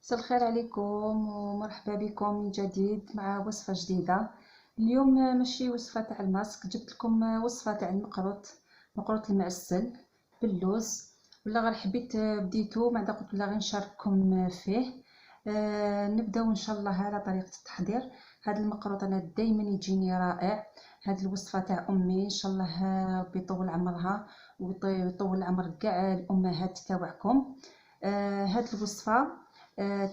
مساء الخير عليكم ومرحبا بكم من جديد مع وصفة جديدة. اليوم ماشي وصفة تاع الماسك، جبت لكم وصفة تاع مقروط المعسل باللوز. ولا غير حبيت بديتو بعدا قلت لا غير نشارككم فيه. نبداو ان شاء الله على طريقة التحضير. هذا المقروط انا دائما يجيني رائع. هذه الوصفة تاع امي ان شاء الله بيطول عمرها ويطول عمر كاع الامهات تاعكم. هذه الوصفة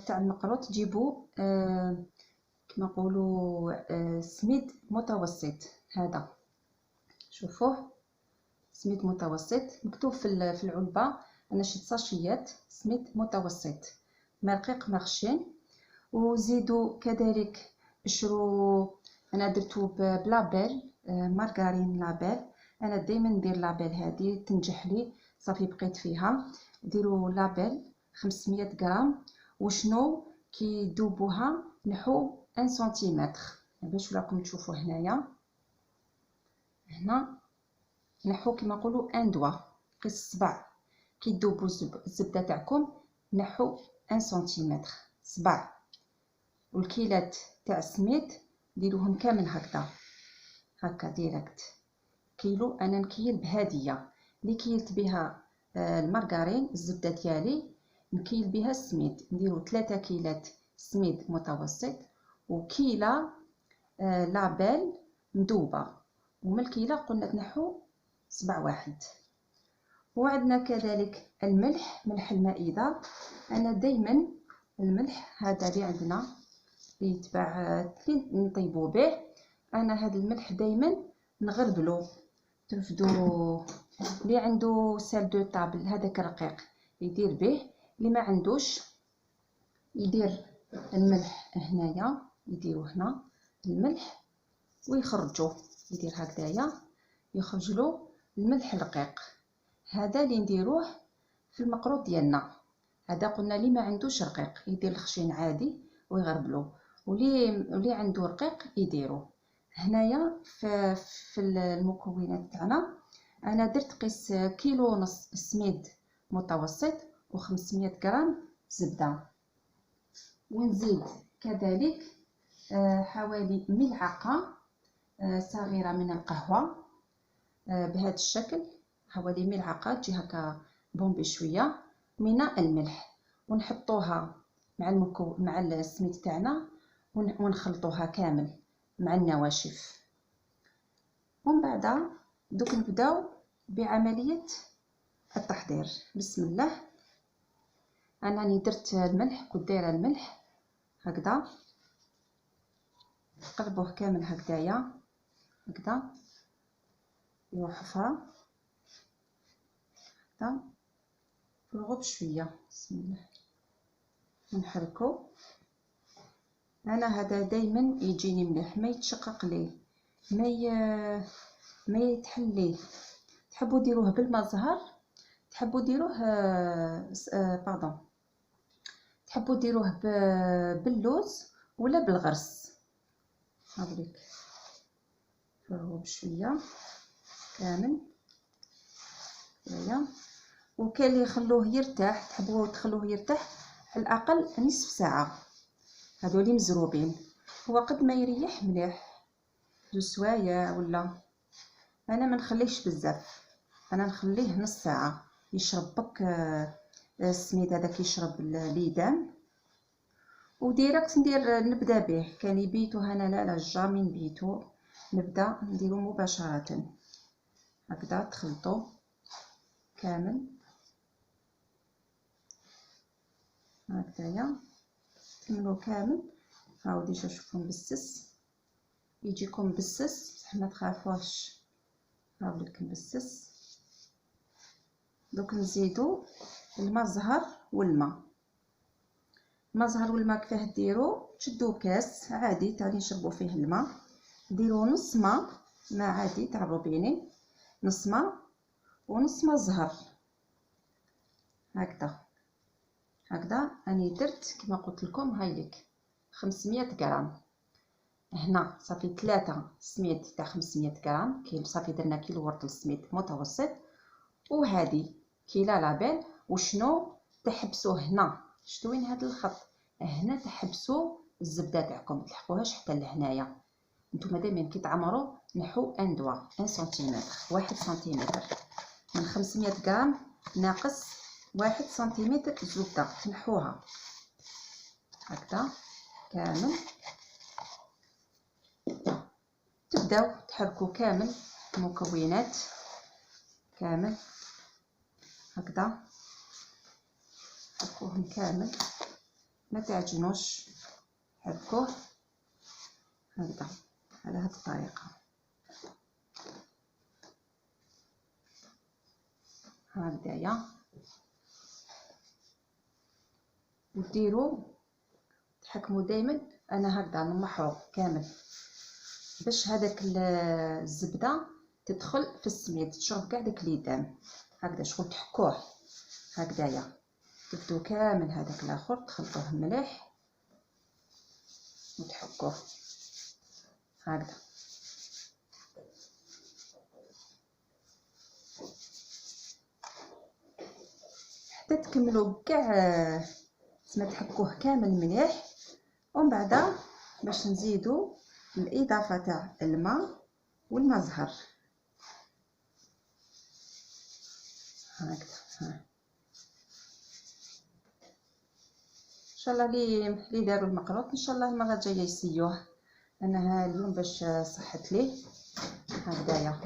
تاع المقروط تجيبوا كما نقولوا سميد متوسط. هذا شوفوه سميد متوسط مكتوب في العلبة. انا شريت ساشيات سميد متوسط ما رقيق ما خشن. وزيدوا كذلك اشروا، انا درتو بلابيل مارغرين لابيل. انا دائما ندير لابيل هذه تنجح لي صافي بقيت فيها. ديروا لابيل 500 غرام. وشنو كي دوبوها نحو 1 سنتيمتر باش راكم تشوفوا هنا نحو كما نقولوا 1 دوا قيس الصبع. كي تذوبوا الزبده تاعكم نحو 1 سنتيمتر صبع. والكيلات تاع السميد ديروهم كامل هكا ديريكت. كيلو انا نكيل بهديه اللي كيلت بها المارغرين الزبده ديالي نكيل بها السميد. نديرو 3 كيلات سميد متوسط وكيله لابيل مذوبه، ومن الكيله قلنا تنحو صبع واحد. وعندنا كذلك الملح، ملح المائده. انا دائما الملح هذا اللي عندنا اللي يتباع اللي نطيبو به، انا هذا الملح دائما نغربلو ترفدو. اللي عنده سال دو طابل هذاك رقيق يدير به، اللي ما عندوش يدير الملح هنايا، يديرو هنا الملح ويخرجو يدير هكذايا يخرج له الملح الرقيق. هذا اللي نديروه في المقروط ديالنا. هذا قلنا اللي ما عندوش رقيق يدير الخشين عادي ويغربلو، واللي عنده رقيق يديرو. هنايا في المكونات تاعنا انا درت قيس كيلو ونص سميد متوسط و500 غرام زبده. ونزيد كذلك حوالي ملعقه صغيره من القهوه بهذا الشكل، حوالي ملعقه تجي هكا بومبي شويه من الملح. ونحطوها مع السميد تاعنا ونخلطوها كامل مع النواشف. ومن بعد دوك نبداو بعمليه التحضير. بسم الله. انا راني درت الملح، كنت دايره الملح هكذا نقلبوه كامل هكذايا هكذا يروح حفره هكذا نفرغو بشويه. بسم الله ونحركو. انا هذا دائما يجيني مليح ما يتشقق ليه ما يتحل ليه. تحبوا ديروه بالماء زهر، تحبوا ديروه تحبوا ديروه باللوز ولا بالغرس. هاوليك نفرغو بشويه كامل هيا. وكاين اللي يخلوه يرتاح، تحبوا تخلوه يرتاح على الاقل نصف ساعه. هادو اللي مزروبين هو قد ما يريح مليح 2 سوايع ولا. انا ما نخليهش بزاف، انا نخليه نص ساعه يشرب بك السميد هذا كيشرب الليدان. وديريكت نبدا به. كان يبيتو هنا لا جامي نبيتو، نبدا نديرو مباشره هكذا تخلطو كامل هكذايا تكملو كامل. هاو ديجا شوفو مبسس يجيكم مبسس بصح ما تخافوش. هاوليك مبسس. دوك نزيدو الماء زهر والماء. الماء زهر والماء كيفاه ديرو؟ تشدو كاس عادي تاع اللي نشربو فيه الماء، ديرو نص ماء عادي تاع الروبيني، نص ماء ونص ماء زهر هكذا. راني درت كما قلت لكم هايليك 500 غرام. هنا صافي 3 سميد تاع 500 غرام كيلو. صافي درنا كيلو ورد السميد متوسط. وهذه كيله لابيل. وشنو تحبسوه هنا؟ شتو وين هذا الخط هنا تحبسوا الزبده تاعكم، ما تلحقوهاش حتى لهنايا. نتوما دائما كي تعمروا نحو 1 دوا 1 سنتيمتر 1 سنتيمتر من 500 غرام ناقص 1 سنتيمتر زبده تنحوها هكذا كامل. تبداو تحركوا كامل المكونات كامل هكذا، حركوهم كامل ما تعجنوش، حركوه هكذا على هذه الطريقه هكذايا. وديروا تحكموا دائما انا هكذا نمحو كامل باش هذاك الزبده تدخل في السميد تشرب كاع داك الليدام هكذا. شغل تحكوه هكذايا، تبدو كامل هذاك الاخر تخلطوه مليح وتحكوه هكذا. حتى تكملوا كاع تما تحكوه كامل مليح. ومن بعد باش نزيدوا الاضافه تاع الماء والماء زهر هكذا. ان شاء الله اللي داروا المقروط ان شاء الله المره الجايه يسيوه. انا اليوم باش صحت لي هكذايا.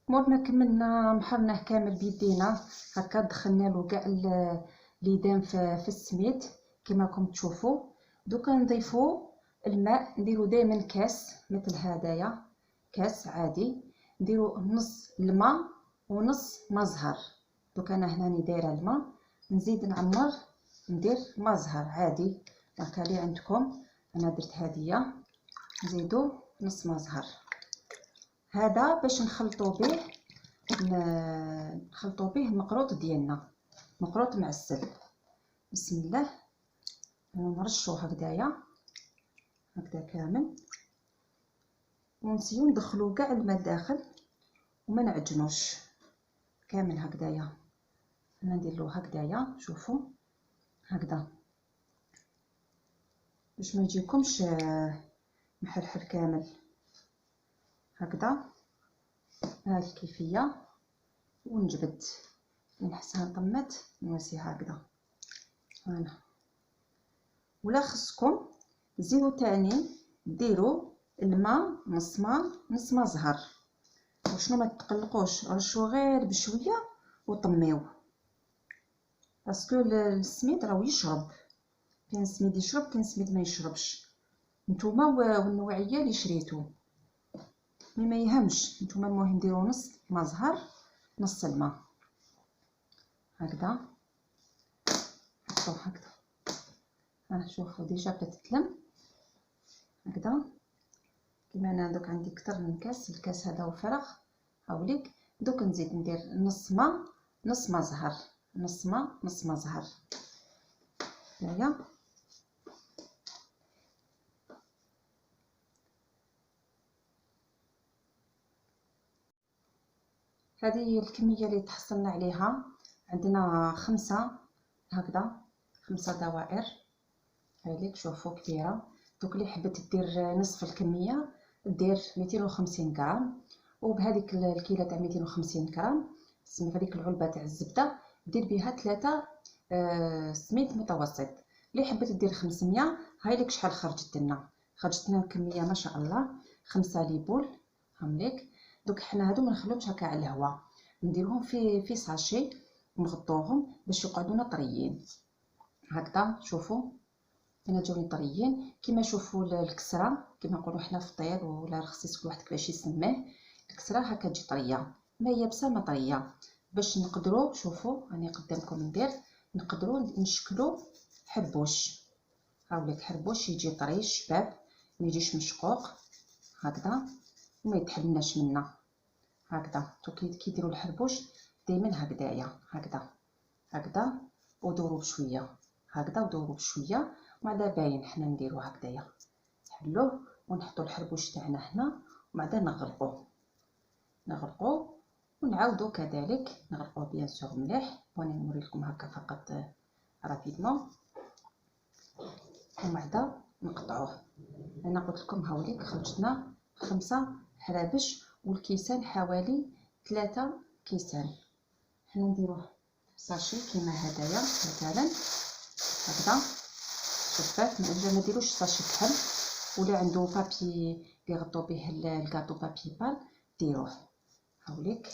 مور ما كملنا محرناه كامل بيدينا هكا، دخلنا له كاع الليدام في السميد كما راكم تشوفوا. دوكا نضيفوا الماء، نديروا دائما كاس مثل هدايا، كاس عادي نديروا نص الماء ونص ماء زهر. دوكا انا هنا دايره الماء، نزيد نعمر ندير ماء زهر عادي هكا اللي عندكم. انا درت هديه نزيدوا نص ماء زهر هذا باش نخلطوا به المقروط ديالنا، مقروط معسل. بسم الله نرشوا هكذايا هكذا كامل، ونسيو ندخلوا كاع الماء داخل وما نعجنوش كامل هكذايا. انا ندير له هكذايا شوفوا هكذا باش ما يجيكمش محرحر كامل هكذا. هذه الكيفيه ونجبد نحسها طمت نواسيها هكذا هنا. ولا خصكم تزيدوا تاني ديروا الماء نص ماء نص ماء زهر، وشنو ما تقلقوش رشوا غير بشويه وطميو باسكو السميد راهو يشرب. كاين سميد يشرب كاين سميد ما يشربش. نتوما والنوعيه اللي شريتو ما يهمش، نتوما المهم ديروا نص ماء زهر نص الماء هكذا. حطوه هكذا ها شوفوا ديجا بدات تتلم هكذا. كيما انا دوك عندي كتر من كاس، الكاس هذا وفرغ هاوليك. دوك نزيد ندير نص ماء نص ماء زهر، نص ماء نص ماء زهر هيا. هذه الكميه اللي تحصلنا عليها. عندنا 5 هكذا 5 دوائر هذيك شوفوا كبيره. دوك اللي حبت دير نصف الكميه دير 250 غرام، وبهذيك الكيله تاع 250 غرام سمي هذيك العلبه تاع الزبده دير بها 3 سميد متوسط. اللي حبت دير 500 هاي لك شحال خرجت لنا. خرجت لنا كميه ما شاء الله 5 ليبول هامليك. دوك حنا هادو ما نخلوهمش هكا على الهواء، نديرهم في ساشي ونغطوهم باش يقعدونا طريين هكذا. شوفوا انا جاوني طريين كيما شوفوا الكسره كيما نقولوا حنا في الطيب ولا رخصيص كل واحد كيفاش يسميه. الكسره هكا تجي طريه ما يابسه ما طريه باش نقدروا شوفوا راني قدامكم ندير نقدروا نشكلوا حربوش. هاوليك حربوش يجي طري شباب ما يجيش مشقوق هكذا وما يتحلناش منا هكذا. كي يديروا الحربوش دائما هكذايا هكذا هكذا ودوروا بشويه هكذا ودوروا بشويه وبعدا باين حنا نديروا هكذايا نحلوه ونحطوا الحربوش تاعنا هنا وبعدا نغرقوه ونعاودوا كذلك نغرقوه بيان سور مليح. وانا نوري لكم هكا فقط رابيدمون ومن بعد نقطعوه. انا قلت لكم هاوليك خرجتنا 5 حرابش والكيسان حوالي 3 كيسان. حنا نديروه ساشي كيما هدايا مثلا هكذا شفاف. ما ديروش ساشي كحل، ولا عنده بابي يغطوا به الكاطو بابي بال ديروه. هاوليك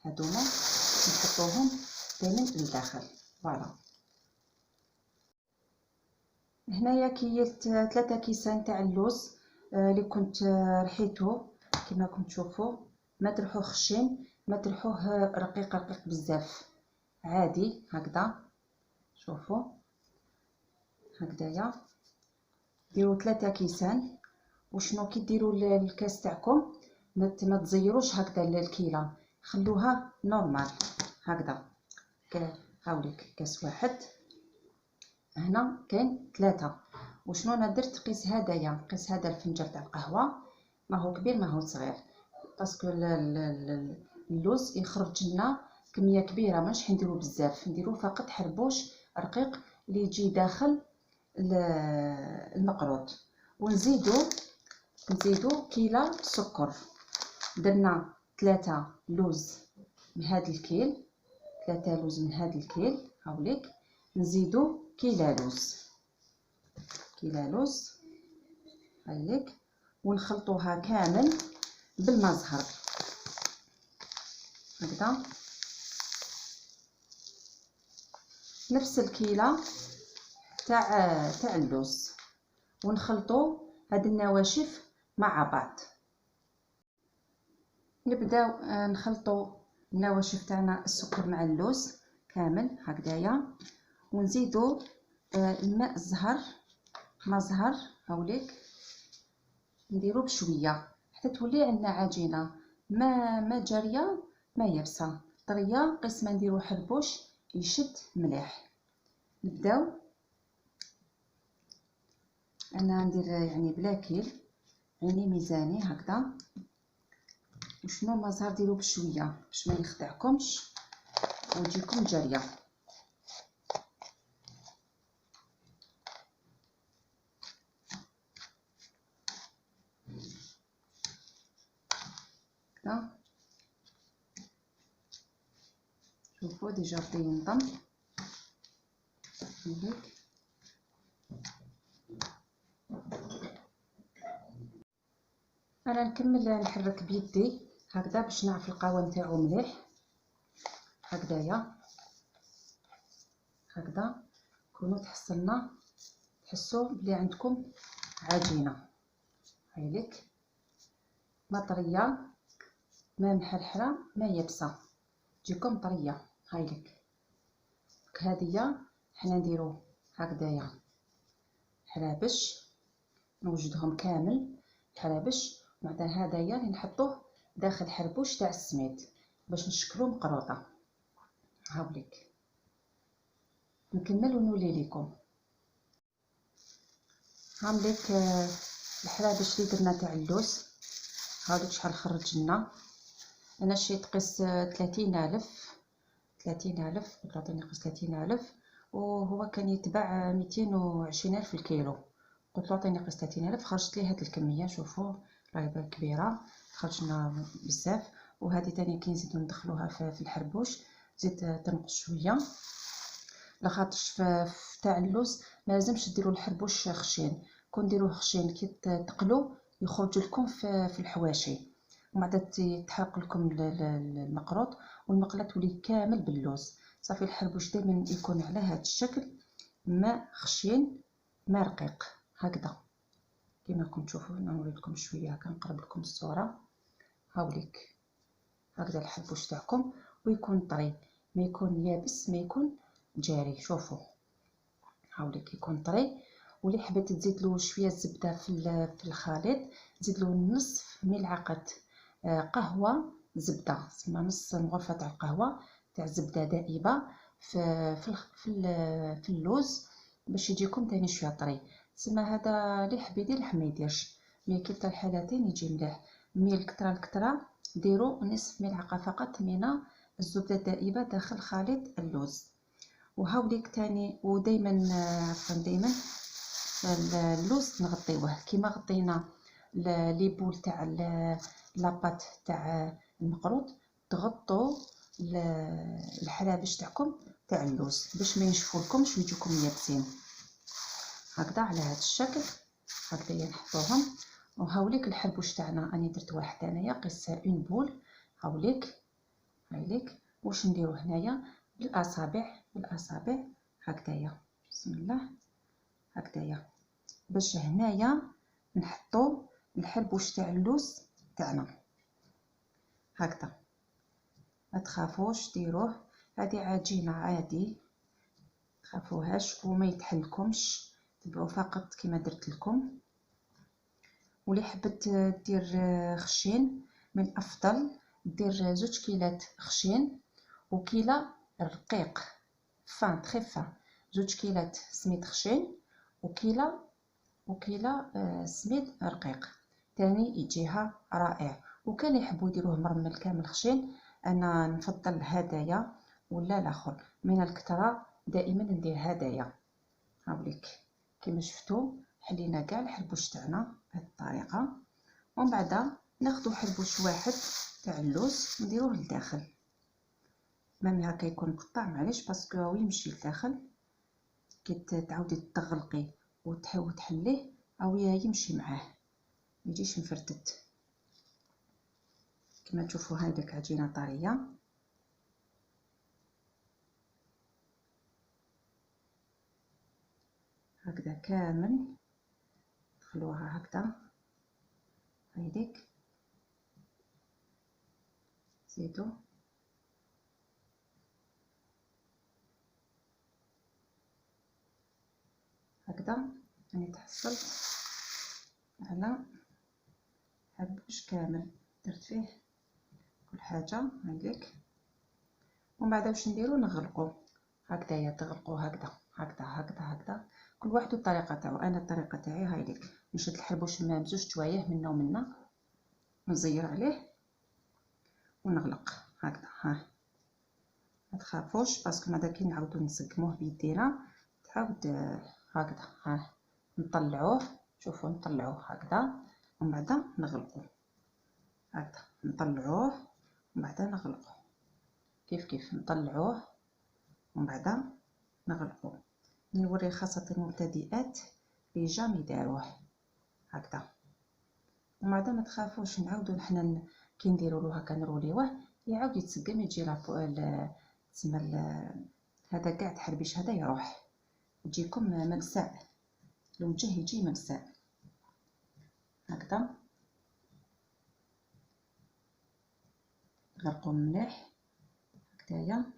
هادوما نحطوهم دائما للداخل. فوالا هنايا كيلت 3 كيسان تاع اللوز اللي كنت رحيته كما راكم تشوفوا. ما ترحوه خشين، ما ترحوه رقيق بزاف، عادي هكذا. شوفوا هكذايا ديروا 3 كيسان. وشنو كي ديروا الكاس تاعكم ما تزيروش هكذا الكيله، خلوها نورمال هكذا. هاوليك كاس واحد، هنا كاين 3. وشنو انا درت؟ قيس هدايا، قيس هذا الفنجان تاع القهوه، ما هو كبير ما هو صغير، باسكو اللوز يخرج لنا كميه كبيره، ماشي نديرو بزاف، نديرو فقط حربوش رقيق اللي يجي داخل المقروط. ونزيدو كيلة سكر. درنا 3 لوز من هذا الكيل، 3 لوز من هذا الكيل. هاوليك نزيدو كيلة لوز هايليك، ونخلطوها كامل بالمزهر هكذا. نفس الكيلة تاع اللوز، ونخلطو هاد النواشف مع بعض. نبداو نخلطو النواشف تاعنا، السكر مع اللوز كامل هكذايا، ونزيدو الماء الزهر مزهر. هاوليك نديرو بشويه حتى تولي عندنا عجينه ما جاريه ما يابسه طريه. قسمه نديرو حربوش يشد مليح. نبداو انا ندير يعني بلا كيل، يعني ميزاني هكذا. وشنو مزهر ديرو بشويه باش ما يخدعكمش وتجيكم جاريه. شوفوا ديجا بدا ينضم هيك. انا نكمل نحرك بيدي هكذا باش نعرف القوام تاعو مليح هكذايا. هكذا كونوا تحسوا بلي عندكم عجينه هايليك، ما طريه ما محرحره ما يابسه، تجيكم طريه هايليك. هذه حنا نديرو هكذايا حرابش، نوجدهم كامل حرابش. بعد هذايا اللي نحطوه داخل حربوش تاع السميد باش نشكلو مقروطه. هاوليك نكمل ونولي لكم. هاوليك الحرابش اللي درنا تاع اللوز، هاوليك شحال خرج لنا. انا شريت قيس 30,000 قلت عطيني قيس 30,000، وهو كان يتباع 220,000 الكيلو. قلت له عطيني قيس 30,000، خرجت لي هاد الكميه. شوفوا راهي كبيره، خرجنا بزاف. وهذه تاني كي نزيدو ندخلوها في الحربوش زيد تنقص شويه، لخاطرش تاع اللوز ما لازمش ديروا الحربوش خشين. كون ديروه خشين كي تقلو يخرج لكم في الحواشي، ومن بعد يتحرق لكم المقروط والمقله تولي كامل باللوز. صافي الحربوش دائما يكون على هذا الشكل، ما خشين ما رقيق هكذا كما راكم تشوفوا. نوري لكم شويه هكا نقرب لكم الصوره. هاوليك هكذا الحربوش تاعكم، ويكون طري ما يكون يابس ما يكون جاري. شوفوا هاوليك يكون طري. واللي حبيت تزيد له شويه الزبده في الخليط، زيد له نصف ملعقه قهوه زبده، سما نص مغرفه تاع القهوه تاع زبده دائبه في اللوز باش يجيكم تاني شويه طري. سما هذا اللي حب يدير ما يديرش، مي كلتا الحالتين يجي مليح. مي الكتره ديروا نصف ملعقه فقط من الزبده الدائبه داخل خليط اللوز. وهاوليك تاني. ودايما عفوا دايما اللوز نغطيوه كيما غطينا لي بول تاع لاباط تاع المقروط، تغطوا الحرابش تاعكم تاع اللوز باش ما ينشفولكمش ويجوكم يابسين هكذا على هذا الشكل. هكذا نحطوهم. وهاوليك الحربوش تاعنا راني درت واحد انايا قيس اون بول. هاوليك واش نديرو هنايا بالاصابع هكذايا. بسم الله هكذايا باش هنايا نحطو الحربوش تاع اللوز تاعنا هكذا. ما تخافوش ديروه، هذه عجينه عادي تخافوهاش وما يتحلكمش، تبعوا فقط كما درت لكم. واللي حبت دير خشين من الافضل دير 2 كيلات خشين وكيله رقيق فان تري فان. 2 كيلات سميد خشين وكيله سميد رقيق تاني يجيها رائع. وكان يحبوا يديروه مرمل كامل خشين، انا نفضل هدايا ولا الاخر. من الكتره دائما ندير هدايا. هاوليك كما شفتوا حلينا كاع الحربوش تاعنا بهذه الطريقه. ومن بعد ناخذ حربوش واحد تاع اللوز نديروه لداخل مامي هكا يكون مقطع، معليش باسكو هو يمشي لداخل كي تعاودي تغلقي وتحاول تحليه او يمشي معاه ما يجيش مفرتت. كما تشوفوا هذيك عجينه طريه هكذا كامل دخلوها هكذا. هذيك زيدوا هكذا. راني تحصلت على حربوش كامل درت فيه كل حاجه هذيك. ومن بعد واش نديرو نغلقو هكذايا، تغلقو هكذا كل واحد الطريقه تاعو. انا الطريقه تاعي هايليك نشد الحربوش بزوج توايه منا ومنا نزير عليه ونغلق هكذا. ها ما تخافوش باسكو ماذا كي نعاودو نسقموه بيدينا تعاود هكذا. ها نطلعوه، شوفوا نطلعوه هكذا ومن بعد نغلقوه هكذا. نطلعوه ومن بعد نغلقوه كيف نطلعوه ومن بعد نغلقوه. نوري خاصة المبتدئات اللي جامي داروه هكذا. ومن بعد ما تخافوش نعاودو نحنا كي نديرولو هكا نروليوه يعاود يتسقم يجي تسمى هذا كاع الحربيش هذا يروح يجيكم ملساء، الوجه يجي ملساء هكذا. غرقوا مليح هكذايا.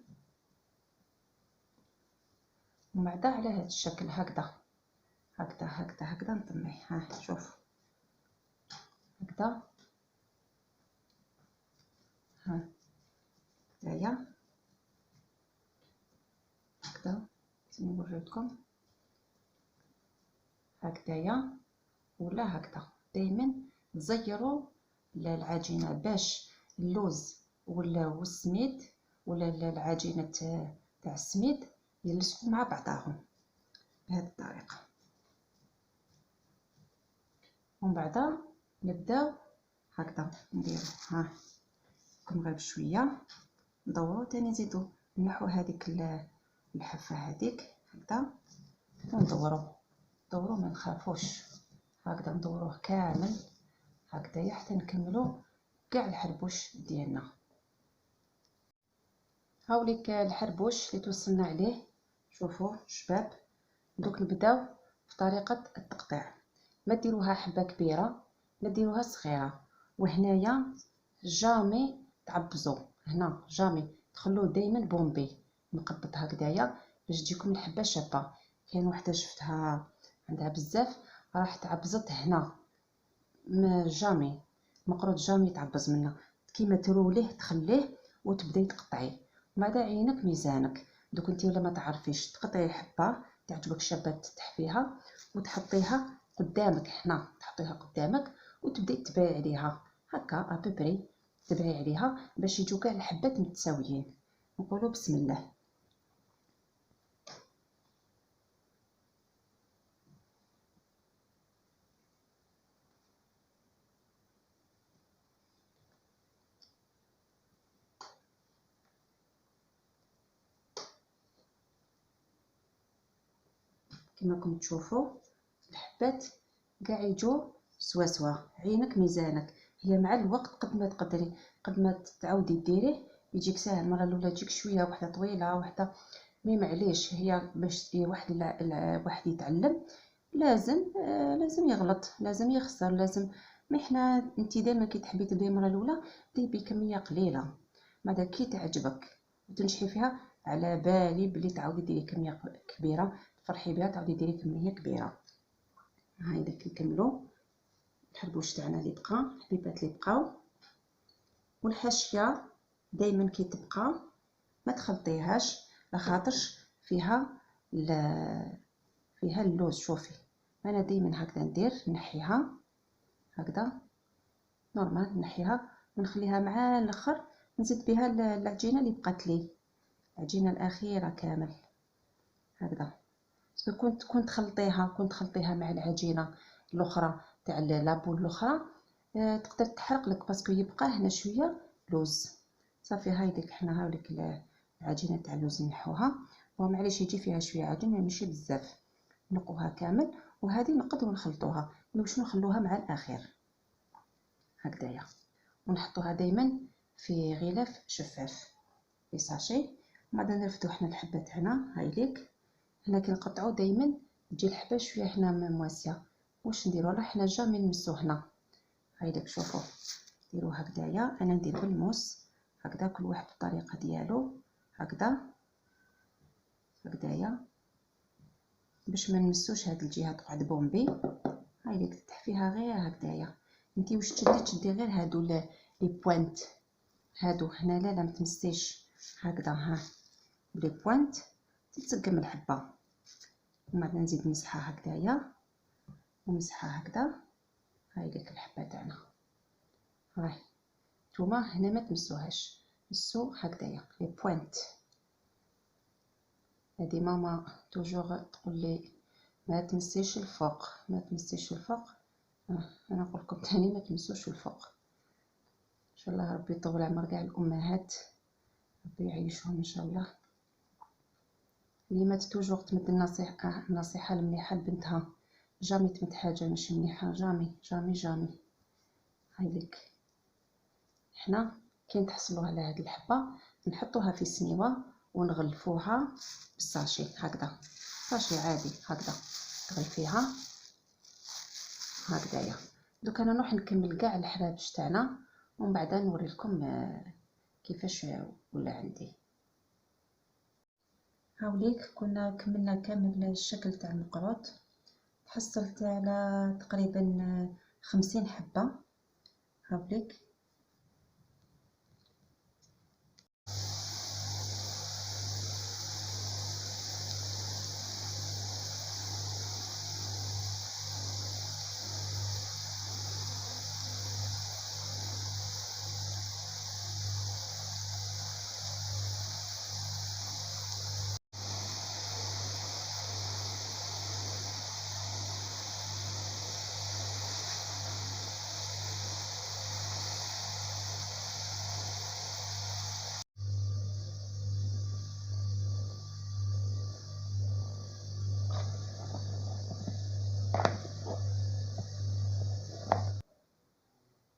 ومن بعد على هذا الشكل هكذا نطميه. ها شوف هكذا هكذايا هكذا نوريكم هكذايا ولا هكذا. دائما تزيروا العجينه باش اللوز ولا والسميد ولا العجينه تاع السميد يلصقوا مع بعضهم بهذه الطريقه. ومن بعد نبداو هكذا نديرو كم غير بشويه ندورو تاني نزيدو نحو هذيك الحفه هذيك هكذا وندورو ما نخافوش هكذا ندوروه كامل هكذا حتى نكملو كاع الحربوش ديالنا. هاوليك الحربوش اللي توصلنا عليه. شوفوا شباب دوك نبداو في طريقه التقطيع. ما ديروها حبه كبيره ما ديروها صغيره. وهنايا جامي تعبزوا هنا جامي تخلوه دائما بومبي مقبط هكذايا باش تجيكم الحبه شابه. كاين وحده شفتها عندها بزاف راح تعبزت هنا جامي مقروط جامي تعبز منه. كيما تروليه تخليه وتبداي تقطعيه بعد عينك ميزانك. دوك انت ولا ما تعرفيش تقطعي حبه تعجبك شابه تحفيها وتحطيها قدامك هنا تحطيها قدامك وتبداي تباعي عليها هكا ابوبري تبعي عليها باش يجوا كاع الحبات متساويين. نقولوا بسم الله كما راكم تشوفوا الحبات كاع يجوا سوا عينك ميزانك. هي مع الوقت قد ما تقدري قد ما تعاودي ديريه يجيك ساهل. المره الاولى تجيك شويه وحده طويله وحده، مي معليش هي باش واحد واحد يتعلم لازم يغلط، لازم يخسر، لازم. ما حنا انت دائما كي تحبي تبداي المره الاولى ديري بكميه قليله، بعد كي تعجبك وتنجحي فيها على بالي بلي تعاودي ديري كميه كبيره تفرحي بها، تعاودي ديري كميه كبيره. هايدا كنكملوا الحربوش تاعنا اللي بقى، الحبيبات اللي بقاو. والحاشيه دائما كي تبقى ما تخلطيهاش لخاطرش فيها اللوز. شوفي انا دائما هكذا ندير، نحيها هكذا نورمال، نحيها ونخليها مع الاخر، نزيد بها العجينه اللي بقات لي، العجينه الاخيره كامل هكذا. كنت خلطيها مع العجينه الاخرى تاع لابول الاخرى تقدر تحرق لك، باسكو يبقى هنا شويه لوز. صافي هايديك حنا هاوليك العجينه تاع اللوز نحوها، ومعليش يجي فيها شويه عجين ماشي بزاف، نقوها كامل. وهذه نقدروا نخلطوها واش نخلوها مع الاخير هكذايا، ونحطوها دائما في غلاف شفاف في ساشي. بعد نرفدو حنا الحبه تاعنا هايليك. هنا كنقطعو دائما تجي الحبه شويه هنا مواسيه، واش نديرو راه حنا جامي نمسو هنا. هايليك شوفوا ديروا هكذايا، انا ندير بالموس هكذا، كل واحد بالطريقه ديالو هكذايا باش ما نمسوش هاد الجهه تقعد بومبي. هايليك تحفيها غير هكذايا. انتي واش تشدي غير هادو لي بوينت هادو هنا، لا ما تمسيش هكذا، ها بلي بوينت تتسقم الحبه. ومن بعد نزيد نمسحها هكذايا ومسحها هكذا. هايليك الحبه تاعنا، هاي نتوما هنا ما تمسوهاش، مسو هكذايا لي بوينت. هذه ماما توجور تقول لي ما تمسيش الفوق، ما تمسيش الفوق. انا نقول لكم ثاني ما تمسوش الفوق. ان شاء الله ربي يطول عمر كاع الامهات، ربي يعيشهم ان شاء الله. اللي ما توجور تمد النصيحه المليحه لبنتها، جامي تمد حاجه ماشي مليحه، جامي جامي جامي. هايليك حنا كي نتحصلوا على هذه الحبه نحطوها في سنيوه ونغلفوها بالساشي هكذا، ساشي عادي هكذا تغلفيها هكذايا. دوك انا نروح نكمل كاع الحرابش تاعنا ومن بعد نوري لكم كيفاش ولا عندي. هاوليك كنا كملنا كامل الشكل تاع المقروط، تحصلت على تقريبا 50 حبه. هاوليك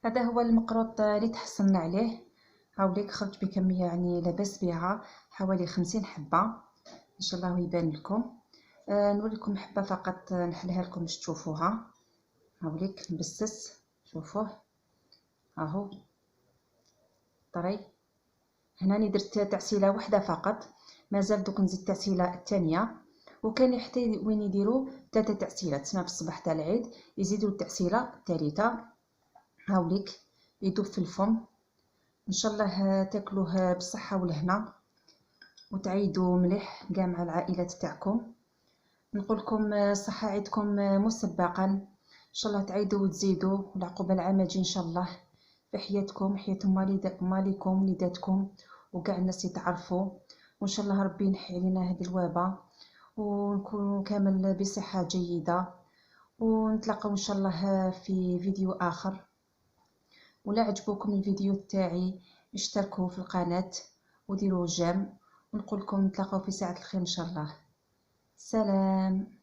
هذا هو المقروط اللي تحصلنا عليه. هاوليك خرج بكميه يعني لاباس بها، حوالي 50 حبه ان شاء الله يبان لكم. نوريكم حبه فقط نحلها لكم باش تشوفوها. هاوليك نبسس، شوفوه اهو طري. هنا راني درت تعسيله واحده فقط، مازال دوك نزيد تعسيله الثانيه. وكان حتى وين يديروا 3 تعسيلات تسمى في الصباح تاع العيد يزيدوا التعسيله الثالثه. هاوليك يذوب في الفم. ان شاء الله تاكلوه بالصحه والهنا وتعيدوا مليح كاع مع العائلات تاعكم. نقول لكم صحه عيدكم مسبقا، ان شاء الله تعيدوا وتزيدوا والعقوبه العام تجي ان شاء الله في حياتكم، حياه مالكم وليداتكم وكاع الناس يتعرفوا. وان شاء الله ربي ينحي علينا هذه الوباء ونكون كامل بصحه جيده. ونتلاقاو ان شاء الله في فيديو اخر. ولا عجبكم الفيديو تاعي اشتركوا في القناه وديروا جيم، ونقول لكم نتلاقاو في ساعه الخير ان شاء الله. سلام.